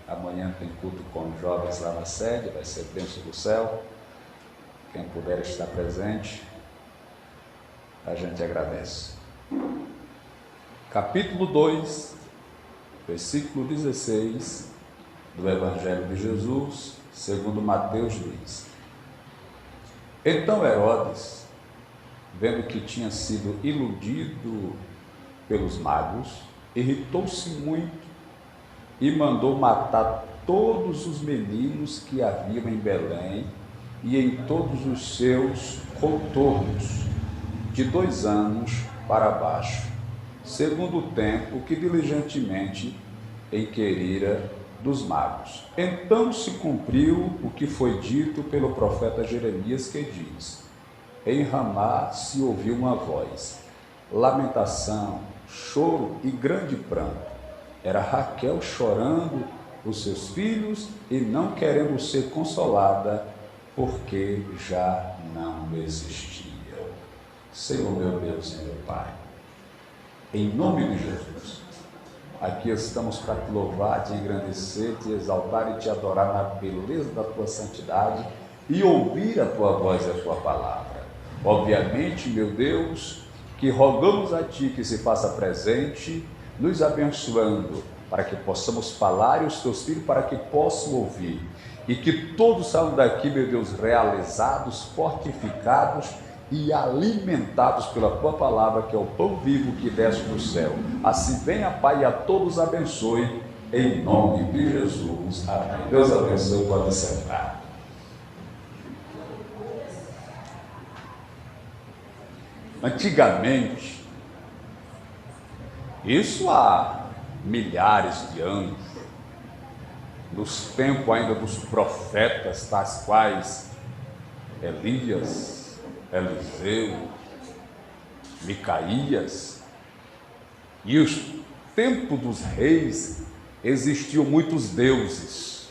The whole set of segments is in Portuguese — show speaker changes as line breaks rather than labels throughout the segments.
Amanhã tem culto com os jovens lá na sede, vai ser bênção do céu. Quem puder estar presente, a gente agradece. Capítulo 2, versículo 16 do Evangelho de Jesus, segundo Mateus diz: Então Herodes, vendo que tinha sido iludido pelos magos, irritou-se muito e mandou matar todos os meninos que haviam em Belém e em todos os seus contornos, de 2 anos para baixo, segundo o tempo que diligentemente inquirira dos magos. Então se cumpriu o que foi dito pelo profeta Jeremias, que diz: Em Ramá se ouviu uma voz, lamentação, choro e grande pranto. Era Raquel chorando os seus filhos e não querendo ser consolada, porque já não existiam. Senhor meu Deus e meu Pai, em nome de Jesus, aqui estamos para te louvar, te engrandecer, te exaltar e te adorar na beleza da tua santidade e ouvir a tua voz e a tua palavra. Obviamente, meu Deus, que rogamos a ti que se faça presente, nos abençoando, para que possamos falar e os teus filhos para que possam ouvir, e que todos saiam daqui, meu Deus, realizados, fortificados e alimentados pela tua palavra, que é o pão vivo que desce do céu. Assim venha, Pai, e a todos abençoe, em nome de Jesus. Amém. Deus abençoe, pode sentar. Antigamente, isso há milhares de anos, nos tempos ainda dos profetas, tais quais Elias, Eliseu, Micaías, e os tempos dos reis, existiam muitos deuses,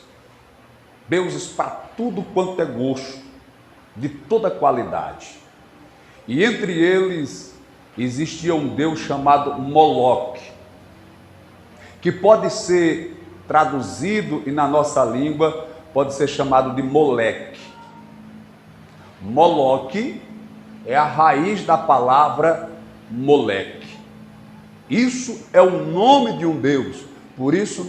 deuses para tudo quanto é gosto, de toda qualidade, e entre eles existia um deus chamado Moloque, que pode ser traduzido e na nossa língua pode ser chamado de Moleque. Moloque é a raiz da palavra moleque. Isso é o nome de um deus, por isso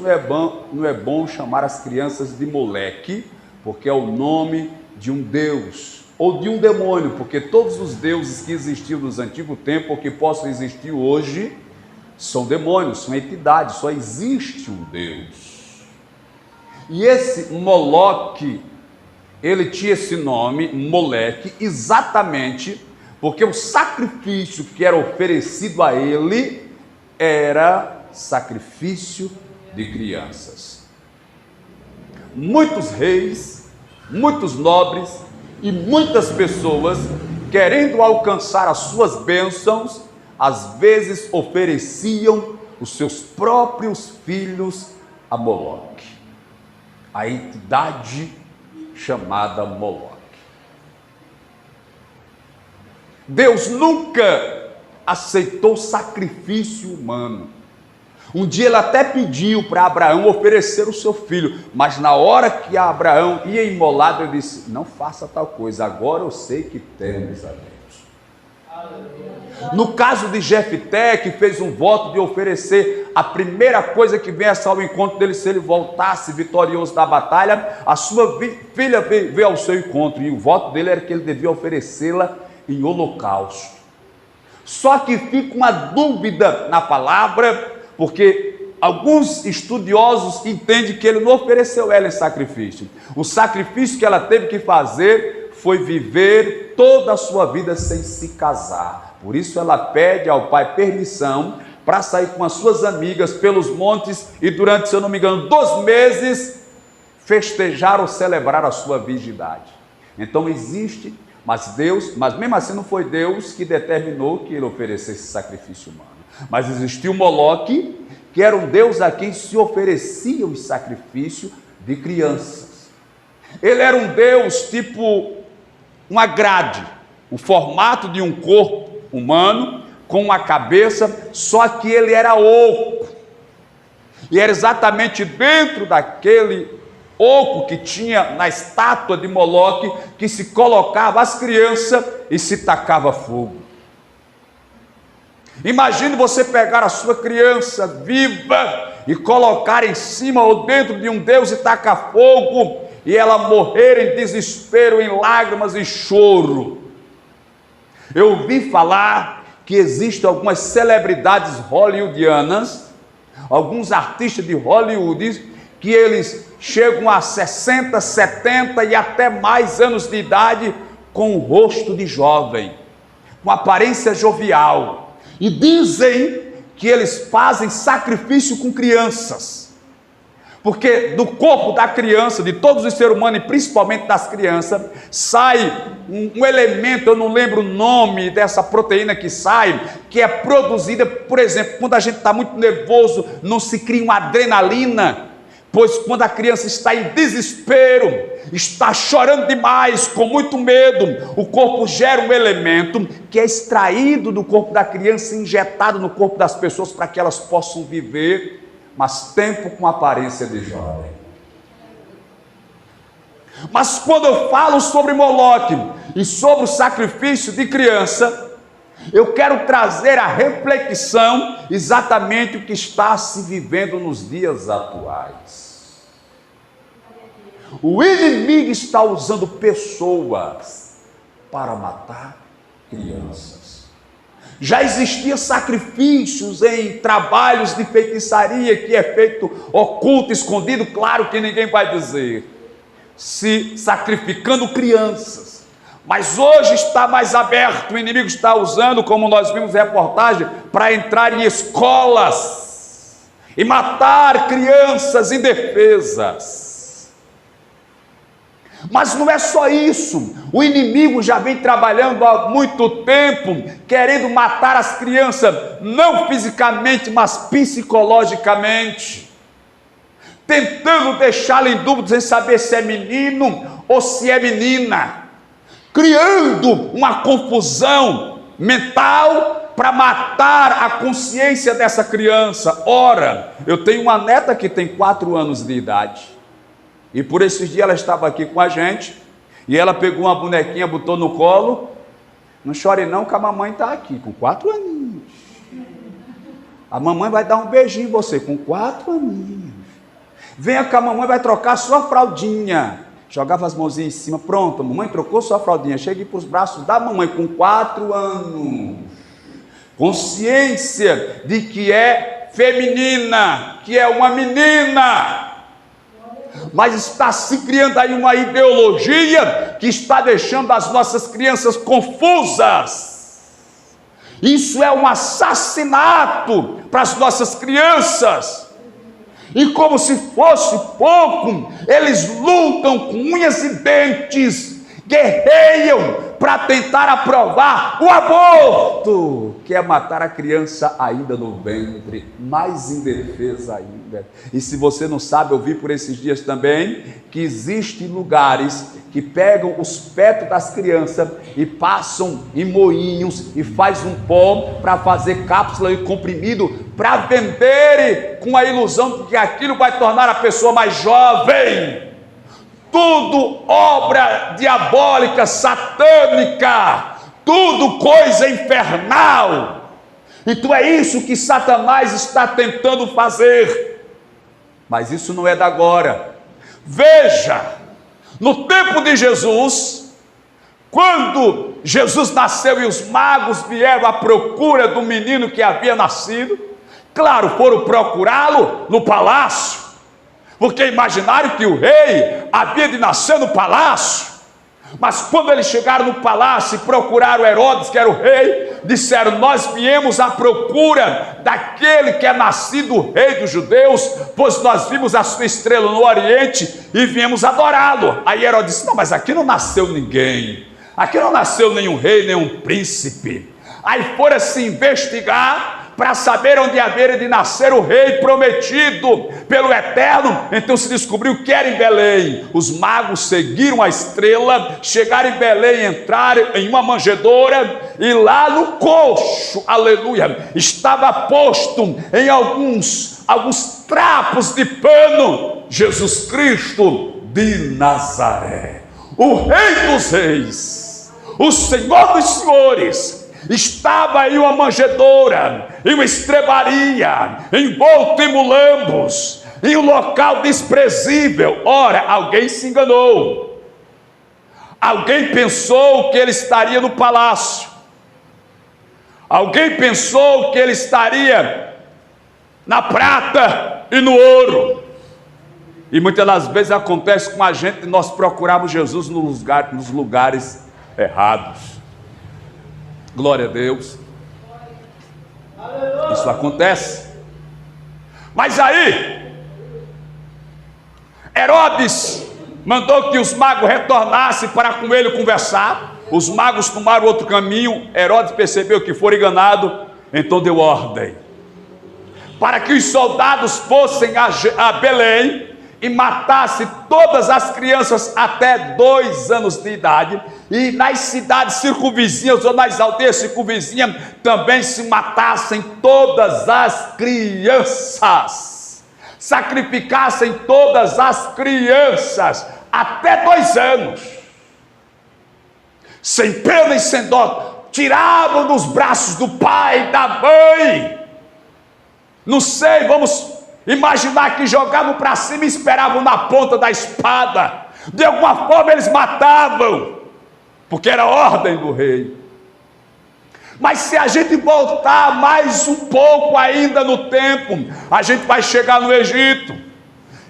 não é bom chamar as crianças de moleque, porque é o nome de um deus, ou de um demônio, porque todos os deuses que existiam nos antigos tempos, ou que possam existir hoje, são demônios, são entidades, só existe um Deus. E esse Moloque, ele tinha esse nome, Moleque, exatamente porque o sacrifício que era oferecido a ele era sacrifício de crianças. Muitos reis, muitos nobres e muitas pessoas, querendo alcançar as suas bênçãos, às vezes ofereciam os seus próprios filhos a Moloque, a entidade chamada Moloque. Deus nunca aceitou sacrifício humano. Um dia ele até pediu para Abraão oferecer o seu filho, mas na hora que Abraão ia imolado, ele disse: não faça tal coisa, agora eu sei que temos a Deus. No caso de Jefté, que fez um voto de oferecer a primeira coisa que viesse ao encontro dele, se ele voltasse vitorioso da batalha, a sua filha veio ao seu encontro, e o voto dele era que ele devia oferecê-la em holocausto. Só que fica uma dúvida na palavra, porque alguns estudiosos entendem que ele não ofereceu ela em sacrifício. O sacrifício que ela teve que fazer foi viver toda a sua vida sem se casar. Por isso ela pede ao pai permissão para sair com as suas amigas pelos montes e durante, se eu não me engano, 2 meses, festejar ou celebrar a sua virgindade. Então existe, mas mesmo assim não foi Deus que determinou que ele oferecesse sacrifício humano. Mas existiu Moloque, que era um deus a quem se oferecia o sacrifício de crianças. Ele era um deus tipo uma grade, o formato de um corpo humano, com uma cabeça, só que ele era oco. E era exatamente dentro daquele oco que tinha na estátua de Moloque que se colocava as crianças e se tacava fogo. Imagine você pegar a sua criança viva e colocar em cima ou dentro de um deus e tacar fogo e ela morrer em desespero, em lágrimas e choro. Eu ouvi falar que existem algumas celebridades hollywoodianas, alguns artistas de Hollywood, que eles chegam a 60, 70 e até mais anos de idade com o rosto de jovem, com aparência jovial. E dizem que eles fazem sacrifício com crianças, porque do corpo da criança, de todos os seres humanos e principalmente das crianças, sai um elemento, eu não lembro o nome dessa proteína que sai, que é produzida, por exemplo, quando a gente está muito nervoso, não se cria uma adrenalina, pois quando a criança está em desespero, está chorando demais, com muito medo, o corpo gera um elemento que é extraído do corpo da criança, injetado no corpo das pessoas para que elas possam viver mais tempo com aparência de jovem. Mas quando eu falo sobre Moloque e sobre o sacrifício de criança, eu quero trazer a reflexão exatamente o que está se vivendo nos dias atuais. O inimigo está usando pessoas para matar crianças. Já existiam sacrifícios em trabalhos de feitiçaria que é feito oculto, escondido, claro que ninguém vai dizer, se sacrificando crianças. Mas hoje está mais aberto, o inimigo está usando, como nós vimos reportagem, para entrar em escolas e matar crianças indefesas. Mas não é só isso, o inimigo já vem trabalhando há muito tempo, querendo matar as crianças, não fisicamente, mas psicologicamente, tentando deixá-lo em dúvida, sem saber se é menino ou se é menina, criando uma confusão mental para matar a consciência dessa criança. Ora, eu tenho uma neta que tem 4 anos de idade, e por esses dias ela estava aqui com a gente, e ela pegou uma bonequinha, botou no colo. Não chore não, que a mamãe está aqui, com 4 aninhos. A mamãe vai dar um beijinho em você, com 4 aninhos. Venha que a mamãe vai trocar sua fraldinha. Jogava as mãozinhas em cima, pronto, a mamãe trocou sua fraldinha. Cheguei para os braços da mamãe, com 4 anos. Consciência de que é feminina, que é uma menina. Mas está se criando aí uma ideologia que está deixando as nossas crianças confusas. Isso é um assassinato para as nossas crianças. E como se fosse pouco, eles lutam com unhas e dentes, guerreiam para tentar aprovar o aborto, que é matar a criança ainda no ventre, mais indefesa ainda. E se você não sabe, eu vi por esses dias também que existem lugares que pegam os fetos das crianças e passam em moinhos e faz um pó para fazer cápsula e comprimido para vender com a ilusão de que aquilo vai tornar a pessoa mais jovem. Tudo obra diabólica, satânica, tudo coisa infernal. Então é isso que Satanás está tentando fazer. Mas isso não é da agora. Veja, no tempo de Jesus, quando Jesus nasceu e os magos vieram à procura do menino que havia nascido, claro, foram procurá-lo no palácio, porque imaginaram que o rei havia de nascer no palácio. Mas quando eles chegaram no palácio e procuraram Herodes, que era o rei, disseram: nós viemos à procura daquele que é nascido rei dos judeus, pois nós vimos a sua estrela no oriente e viemos adorá-lo. Aí Herodes disse: não, mas aqui não nasceu ninguém, aqui não nasceu nenhum rei, nenhum príncipe. Aí foram se investigar para saber onde haveria de nascer o rei prometido pelo Eterno. Então se descobriu que era em Belém. Os magos seguiram a estrela, chegaram em Belém, entraram em uma manjedoura, e lá no coxo, aleluia, estava posto em alguns alguns trapos de pano. Jesus Cristo de Nazaré, o Rei dos Reis, o Senhor dos Senhores, estava em uma manjedoura, em uma estrebaria, envolto em mulambos, em um local desprezível. Ora, alguém se enganou. Alguém pensou que ele estaria no palácio. Alguém pensou que ele estaria na prata e no ouro. E muitas das vezes acontece com a gente, nós procuramos Jesus nos lugares errados. Glória a Deus. Isso acontece. Mas aí, Herodes mandou que os magos retornassem para com ele conversar. Os magos tomaram outro caminho. Herodes percebeu que foram enganados, então deu ordem para que os soldados fossem a Belém e matassem todas as crianças até 2 anos de idade, e nas cidades circunvizinhas ou nas aldeias circunvizinhas também se matassem todas as crianças, sacrificassem todas as crianças até 2 anos, sem pena e sem dó. Tiravam dos braços do pai, da mãe, não sei, vamos imaginar que jogavam para cima e esperavam na ponta da espada. De alguma forma eles matavam, porque era a ordem do rei. Mas se a gente voltar mais um pouco ainda no tempo, a gente vai chegar no Egito.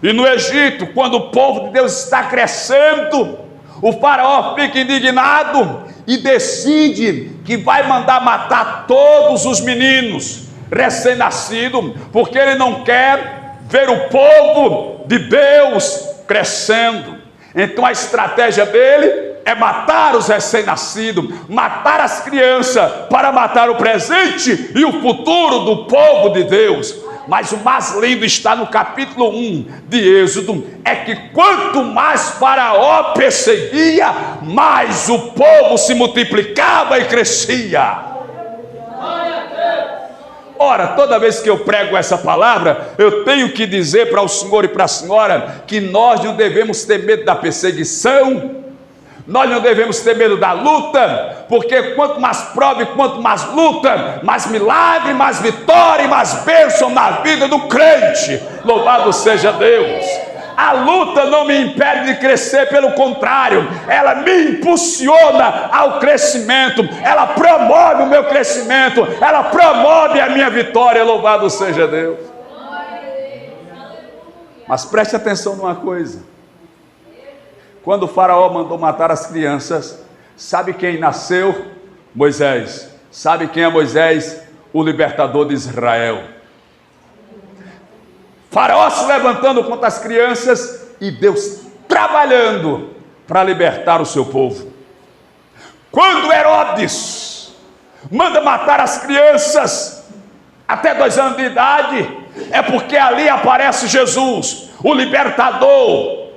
E no Egito, quando o povo de Deus está crescendo, o faraó fica indignado e decide que vai mandar matar todos os meninos recém-nascidos, porque ele não quer ver o povo de Deus crescendo. Então a estratégia dele é matar os recém-nascidos, matar as crianças, para matar o presente e o futuro do povo de Deus. Mas o mais lindo está no capítulo 1 de Êxodo, é que quanto mais Faraó perseguia, mais o povo se multiplicava e crescia. Ora, toda vez que eu prego essa palavra, eu tenho que dizer para o senhor e para a senhora que nós não devemos ter medo da perseguição, nós não devemos ter medo da luta, porque quanto mais prova e quanto mais luta, mais milagre, mais vitória e mais bênção na vida do crente. Louvado seja Deus. A luta não me impede de crescer, pelo contrário, ela me impulsiona ao crescimento, ela promove o meu crescimento, ela promove a minha vitória. Louvado seja Deus. Mas preste atenção numa coisa: quando o faraó mandou matar as crianças, sabe quem nasceu? Moisés. Sabe quem é Moisés? O libertador de Israel. Faraó se levantando contra as crianças e Deus trabalhando para libertar o seu povo. Quando Herodes manda matar as crianças até 2 anos de idade, é porque ali aparece Jesus, o libertador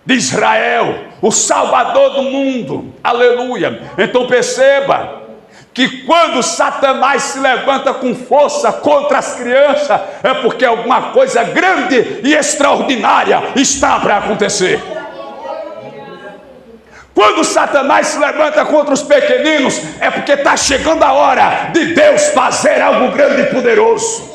de Israel, o salvador do mundo. Aleluia. Então perceba que quando Satanás se levanta com força contra as crianças, é porque alguma coisa grande e extraordinária está para acontecer. Quando Satanás se levanta contra os pequeninos, é porque está chegando a hora de Deus fazer algo grande e poderoso.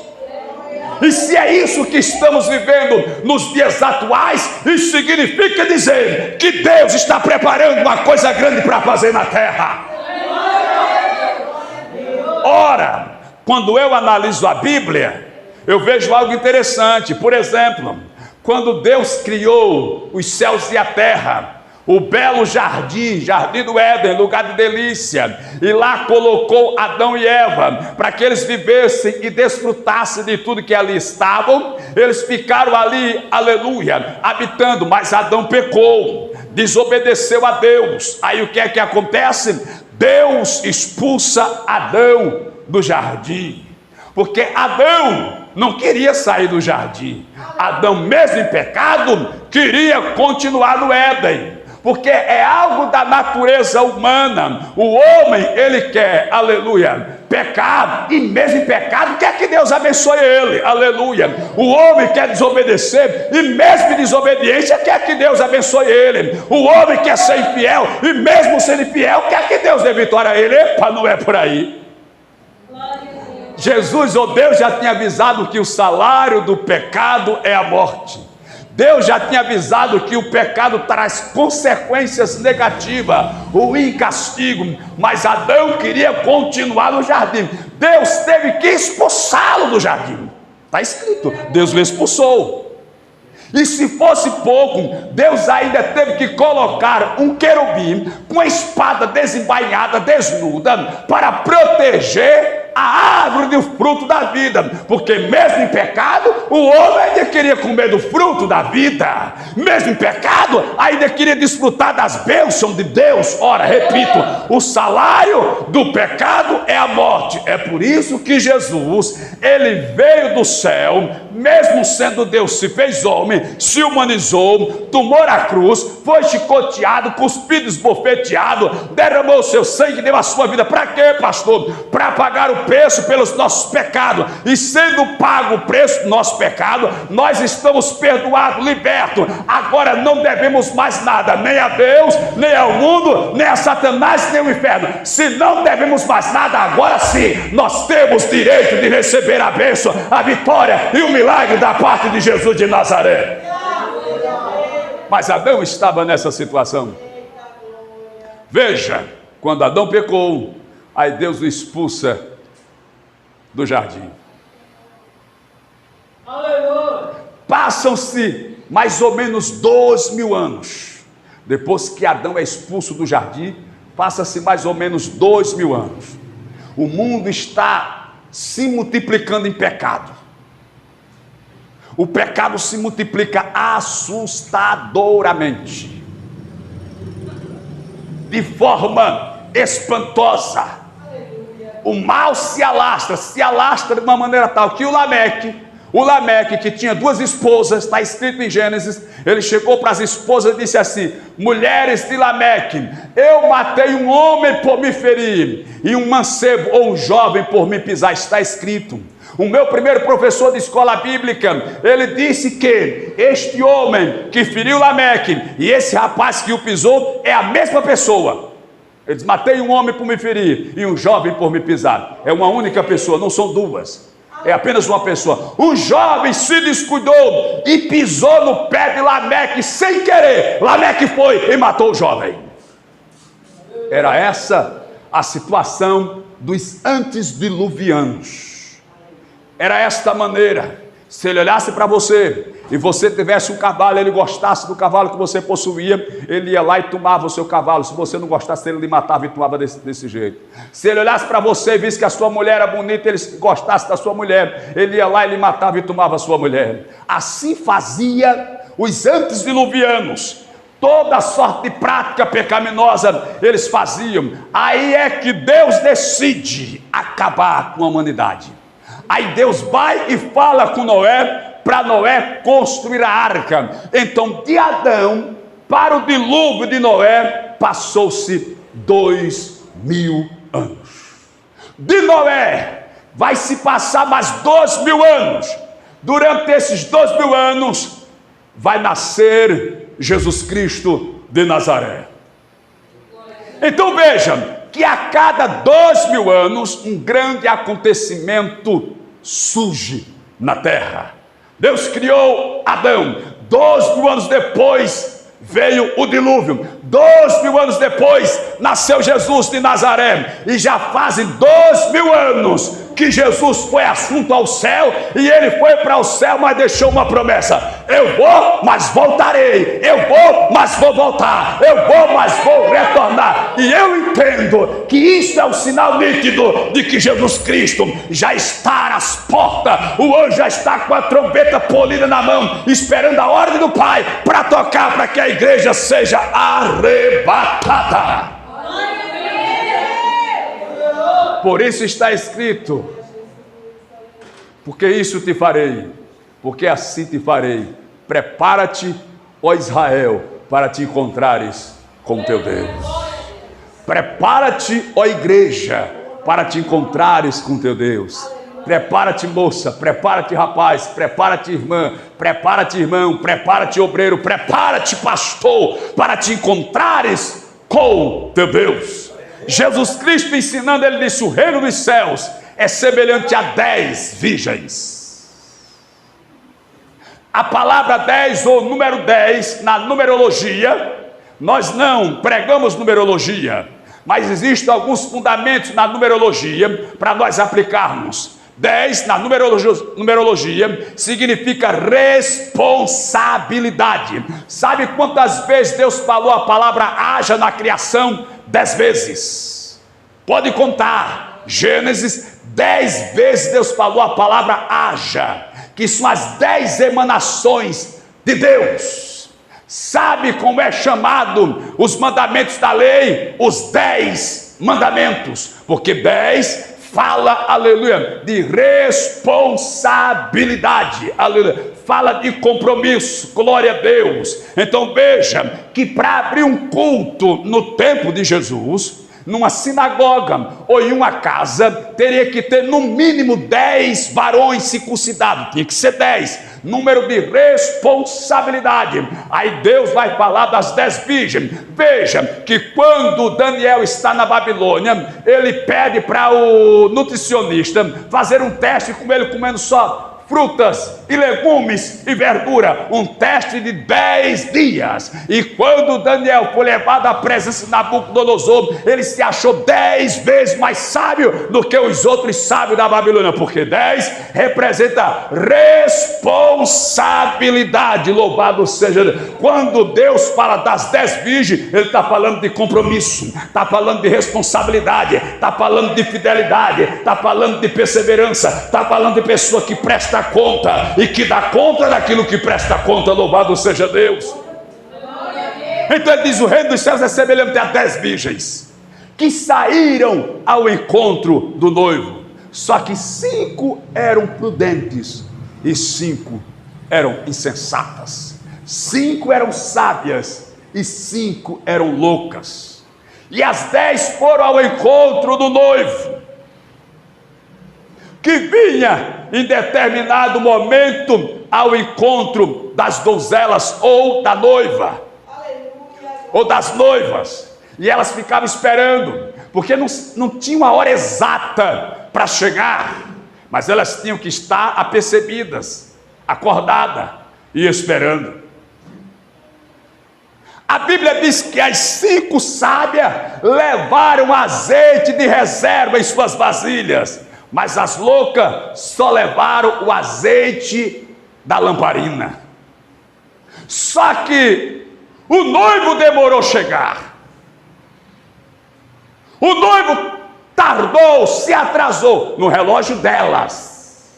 E se é isso que estamos vivendo nos dias atuais, isso significa dizer que Deus está preparando uma coisa grande para fazer na terra. Ora, quando eu analiso a Bíblia, eu vejo algo interessante. Por exemplo, quando Deus criou os céus e a terra, o belo jardim, jardim do Éden, lugar de delícia, e lá colocou Adão e Eva, para que eles vivessem e desfrutassem de tudo que ali estavam. Eles ficaram ali, aleluia, habitando, mas Adão pecou, desobedeceu a Deus. Aí o que é que acontece? Deus expulsa Adão do jardim, porque Adão não queria sair do jardim. Adão, mesmo em pecado, queria continuar no Éden, porque é algo da natureza humana. O homem, ele quer, aleluia, pecar, e mesmo em pecado, quer que Deus abençoe ele, aleluia. O homem quer desobedecer, e mesmo em desobediência, quer que Deus abençoe ele. O homem quer ser infiel, e mesmo sendo infiel, quer que Deus dê vitória a ele. Epa, não é por aí. Jesus, ou Deus, já tinha avisado que o salário do pecado é a morte. Deus já tinha avisado que o pecado traz consequências negativas, ruim castigo, mas Adão queria continuar no jardim. Deus teve que expulsá-lo do jardim. Está escrito, Deus o expulsou. E se fosse pouco, Deus ainda teve que colocar um querubim com a espada desembainhada, desnuda, para proteger a árvore do fruto da vida, porque mesmo em pecado, o homem ainda queria comer do fruto da vida, mesmo em pecado, ainda queria desfrutar das bênçãos de Deus. Ora, repito, o salário do pecado é a morte. É por isso que Jesus, ele veio do céu, mesmo sendo Deus, se fez homem, se humanizou, tomou a cruz, foi chicoteado, cuspido, esbofeteado, derramou o seu sangue, deu a sua vida. Para quê, pastor? Para pagar o preço pelos nossos pecados, e sendo pago o preço do nosso pecado, nós estamos perdoados, libertos. Agora não devemos mais nada, nem a Deus, nem ao mundo, nem a Satanás, nem ao inferno. Se não devemos mais nada, agora sim, nós temos direito de receber a bênção, a vitória e o milagre da parte de Jesus de Nazaré. Mas Adão estava nessa situação. Veja, quando Adão pecou, aí Deus o expulsa do jardim. Passam-se mais ou menos 2.000 anos. Depois que Adão é expulso do jardim, passa-se mais ou menos 2.000 anos. O mundo está se multiplicando em pecado. O pecado se multiplica assustadoramente, de forma espantosa. O mal se alastra de uma maneira tal que o Lameque, que tinha 2 esposas, está escrito em Gênesis, ele chegou para as esposas e disse assim: mulheres de Lameque, eu matei um homem por me ferir, e um mancebo ou um jovem por me pisar. Está escrito. O meu primeiro professor de escola bíblica, ele disse que este homem que feriu Lameque e esse rapaz que o pisou é a mesma pessoa. Ele diz: matei um homem por me ferir e um jovem por me pisar. É uma única pessoa, não são duas. É apenas uma pessoa. O jovem se descuidou e pisou no pé de Lameque sem querer. Lameque foi e matou o jovem. Era essa a situação dos antediluvianos. Era esta maneira. Se ele olhasse para você e você tivesse um cavalo, ele gostasse do cavalo que você possuía, ele ia lá e tomava o seu cavalo. Se você não gostasse, ele lhe matava e tomava desse jeito. Se ele olhasse para você e visse que a sua mulher era bonita, ele gostasse da sua mulher, ele ia lá e lhe matava e tomava a sua mulher. Assim fazia os antediluvianos. Toda sorte de prática pecaminosa eles faziam. Aí é que Deus decide acabar com a humanidade. Aí Deus vai e fala com Noé, para Noé construir a arca. Então de Adão para o dilúvio de Noé passou-se 2.000 anos. De Noé vai se passar mais 2.000 anos. Durante esses 2.000 anos vai nascer Jesus Cristo de Nazaré. Então veja que a cada 2.000 anos um grande acontecimento surge na terra. Deus criou Adão, 2.000 anos depois veio o dilúvio, 2.000 anos depois nasceu Jesus de Nazaré, e já fazem 2.000 anos que Jesus foi assunto ao céu, e ele foi para o céu, mas deixou uma promessa: eu vou, mas voltarei, eu vou, mas vou voltar, eu vou, mas vou retornar. E eu entendo que isso é um sinal nítido de que Jesus Cristo já está às portas. O anjo já está com a trombeta polida na mão, esperando a ordem do Pai para tocar, para que a igreja seja arrebatada. Por isso está escrito: porque isso te farei, porque assim te farei. Prepara-te, ó Israel, para te encontrares com teu Deus. Prepara-te, ó igreja, para te encontrares com teu Deus. Prepara-te, moça, prepara-te, rapaz, prepara-te, irmã, prepara-te, irmão, prepara-te, obreiro, prepara-te, pastor, para te encontrares com teu Deus. Jesus Cristo ensinando, ele disse: o reino dos céus é semelhante a 10 virgens. A palavra 10 ou número 10 na numerologia, nós não pregamos numerologia, mas existem alguns fundamentos na numerologia para nós aplicarmos. 10 na numerologia significa responsabilidade. Sabe quantas vezes Deus falou a palavra haja na criação? 10 vezes. Pode contar. Gênesis, 10 vezes Deus falou a palavra haja, que são as 10 emanações de Deus. Sabe como é chamado os mandamentos da lei? Os 10 mandamentos, porque 10 fala, aleluia, de responsabilidade, aleluia, fala de compromisso, glória a Deus. Então veja que para abrir um culto no tempo de Jesus, numa sinagoga ou em uma casa, teria que ter no mínimo 10 varões circuncidados, tinha que ser 10, número de responsabilidade. Aí Deus vai falar das 10 virgens. Veja que quando Daniel está na Babilônia, ele pede para o nutricionista fazer um teste com ele comendo só frutas e legumes e verdura, um teste de 10 dias. E quando Daniel foi levado à presença de Nabucodonosor, ele se achou 10 vezes mais sábio do que os outros sábios da Babilônia, porque 10 representa responsabilidade. Louvado seja Deus. Quando Deus fala das 10 virgens, ele está falando de compromisso, está falando de responsabilidade, está falando de fidelidade, está falando de perseverança, está falando de pessoa que presta conta e que dá conta daquilo que presta conta. Louvado seja Deus. Então ele diz: o reino dos céus é semelhante a 10 virgens que saíram ao encontro do noivo, só que 5 eram prudentes e 5 eram insensatas, 5 eram sábias e 5 eram loucas. E as 10 foram ao encontro do noivo, que vinha em determinado momento ao encontro das donzelas ou da noiva, ou das noivas, e elas ficavam esperando, porque não tinha uma hora exata para chegar, mas elas tinham que estar apercebidas, acordadas e esperando. A Bíblia diz que as 5 sábias levaram azeite de reserva em suas vasilhas, mas as loucas só levaram o azeite da lamparina. Só que o noivo demorou a chegar. O noivo tardou, se atrasou no relógio delas.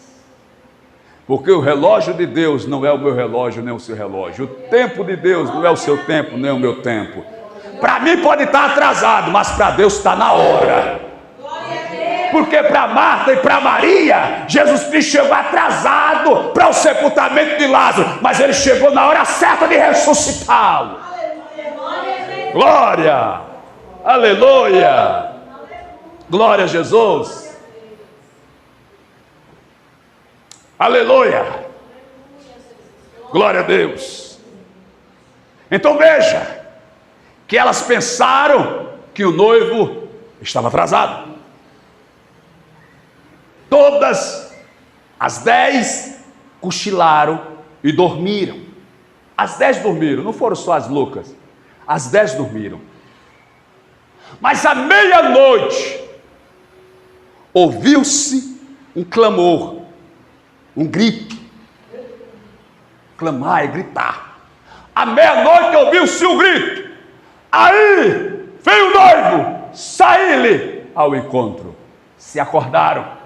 Porque o relógio de Deus não é o meu relógio, nem o seu relógio. O tempo de Deus não é o seu tempo, nem o meu tempo. Para mim pode estar atrasado, mas para Deus está na hora. Porque para Marta e para Maria, Jesus Cristo chegou atrasado para o sepultamento de Lázaro, mas ele chegou na hora certa de ressuscitá-lo. Glória, aleluia, glória a Jesus, aleluia, glória a Deus. Então veja que elas pensaram que o noivo estava atrasado. Todas as 10 cochilaram e dormiram. As 10 dormiram, não foram só as loucas. As 10 dormiram. Mas à meia-noite ouviu-se um clamor, um grito. Clamar é gritar. À meia-noite ouviu-se um grito. Aí veio o noivo, saí-lhe ao encontro. Se acordaram.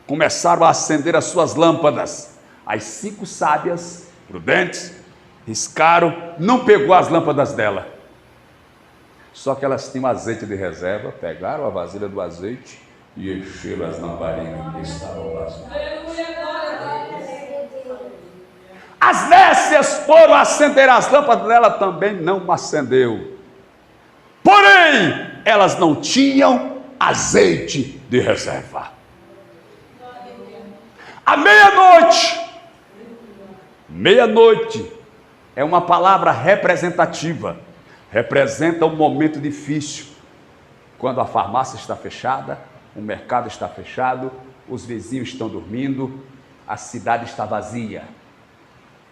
Começaram a acender as suas lâmpadas. As 5 sábias, prudentes, riscaram, não pegou as lâmpadas dela. Só que elas tinham azeite de reserva, pegaram a vasilha do azeite e encheram as lamparinas que estavam vazias. As nécias foram acender as lâmpadas dela, também não acendeu. Porém, elas não tinham azeite de reserva. À meia-noite. Meia-noite é uma palavra representativa. Representa um momento difícil. Quando a farmácia está fechada, o mercado está fechado, os vizinhos estão dormindo, a cidade está vazia.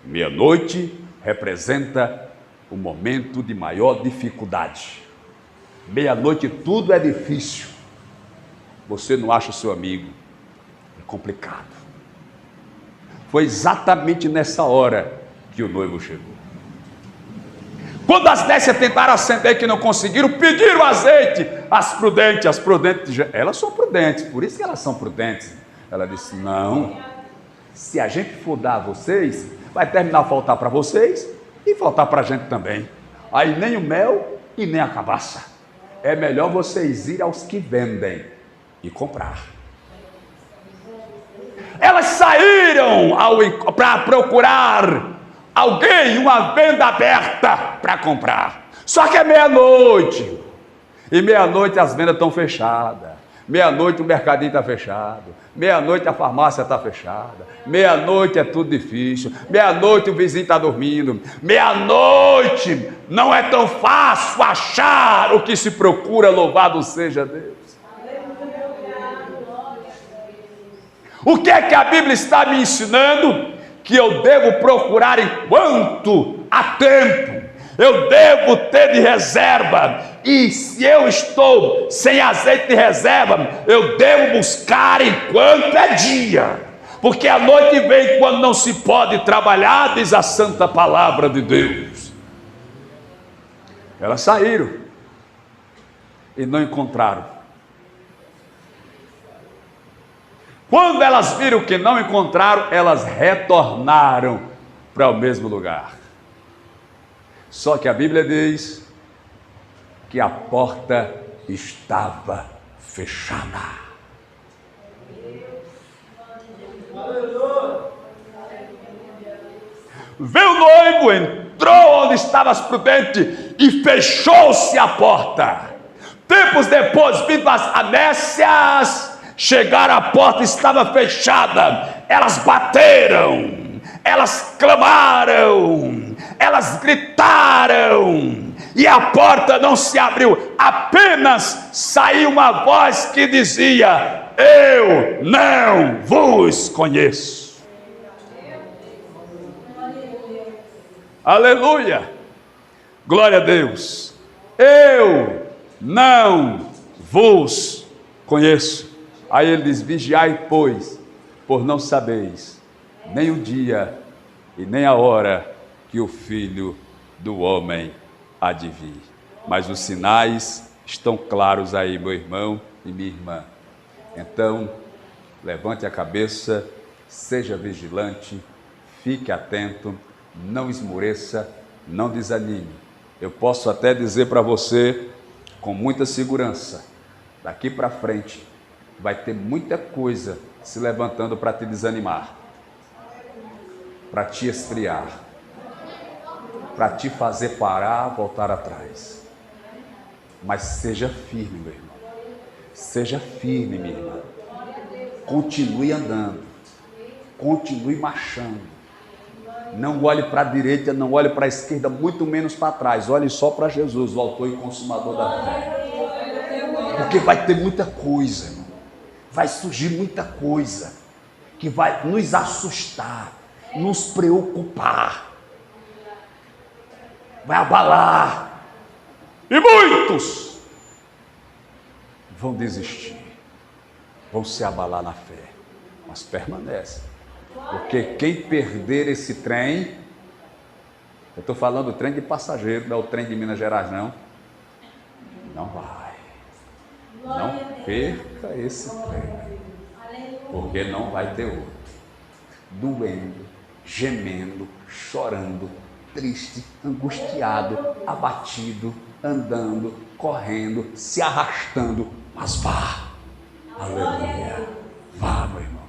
Meia-noite representa o momento de maior dificuldade. Meia-noite tudo é difícil. Você não acha o seu amigo. É complicado. Foi exatamente nessa hora que o noivo chegou. Quando as 10 tentaram acender que não conseguiram, pediram azeite. As prudentes, elas são prudentes, por isso que elas são prudentes. Ela disse, não, se a gente for dar a vocês, vai terminar a faltar para vocês e faltar para a gente também. Aí nem o mel e nem a cabaça. É melhor vocês irem aos que vendem e comprar. Elas saíram para procurar alguém, uma venda aberta para comprar. Só que é meia-noite. E meia-noite as vendas estão fechadas. Meia-noite o mercadinho está fechado. Meia-noite a farmácia está fechada. Meia-noite é tudo difícil. Meia-noite o vizinho está dormindo. Meia-noite não é tão fácil achar o que se procura, louvado seja Deus. O que é que a Bíblia está me ensinando? Que eu devo procurar enquanto há tempo. Eu devo ter de reserva. E se eu estou sem azeite de reserva, eu devo buscar enquanto é dia. Porque a noite vem quando não se pode trabalhar, diz a santa palavra de Deus. Elas saíram e não encontraram. Quando elas viram que não encontraram, elas retornaram para o mesmo lugar. Só que a Bíblia diz que a porta estava fechada. Veio o noivo, entrou onde estavam as prudentes e fechou-se a porta. Tempos depois, vindo as anécias, chegaram, a porta estava fechada. Elas bateram, elas clamaram, elas gritaram, e a porta não se abriu. Apenas saiu uma voz que dizia: eu não vos conheço. Aleluia, glória a Deus. Eu não vos conheço. Aí ele diz: vigiai, pois, por não sabeis nem o dia e nem a hora que o Filho do Homem há de vir. Mas os sinais estão claros aí, meu irmão e minha irmã. Então, levante a cabeça, seja vigilante, fique atento, não esmoreça, não desanime. Eu posso até dizer para você, com muita segurança, daqui para frente, vai ter muita coisa se levantando para te desanimar, para te esfriar, para te fazer parar, voltar atrás. Mas seja firme, meu irmão. Seja firme, minha irmã. Continue andando. Continue marchando. Não olhe para a direita, não olhe para a esquerda, muito menos para trás. Olhe só para Jesus, o autor e consumador da fé. Porque vai ter muita coisa, irmão. Vai surgir muita coisa que vai nos assustar, nos preocupar, vai abalar, e muitos vão desistir, vão se abalar na fé, mas permanece, porque quem perder esse trem, eu estou falando do trem de passageiro, não é o trem de Minas Gerais não vai. Não perca esse trem, porque não vai ter outro. Doendo, gemendo, chorando, triste, angustiado, abatido, andando, correndo, se arrastando, mas vá. Aleluia. Vá, meu irmão.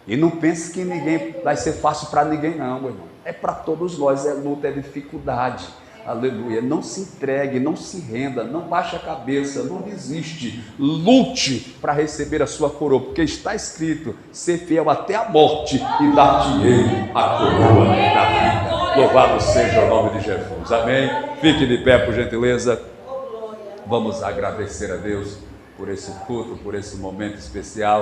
E não pense que ninguém vai ser fácil para ninguém não, meu irmão. É para todos nós, é luta, é dificuldade. Aleluia. Não se entregue, não se renda, não baixe a cabeça, não desiste. Lute para receber a sua coroa, porque está escrito: ser fiel até a morte e dar-te-ei a coroa da vida. Louvado seja o nome de Jesus. Amém. Fique de pé, por gentileza. Vamos agradecer a Deus por esse culto, por esse momento especial.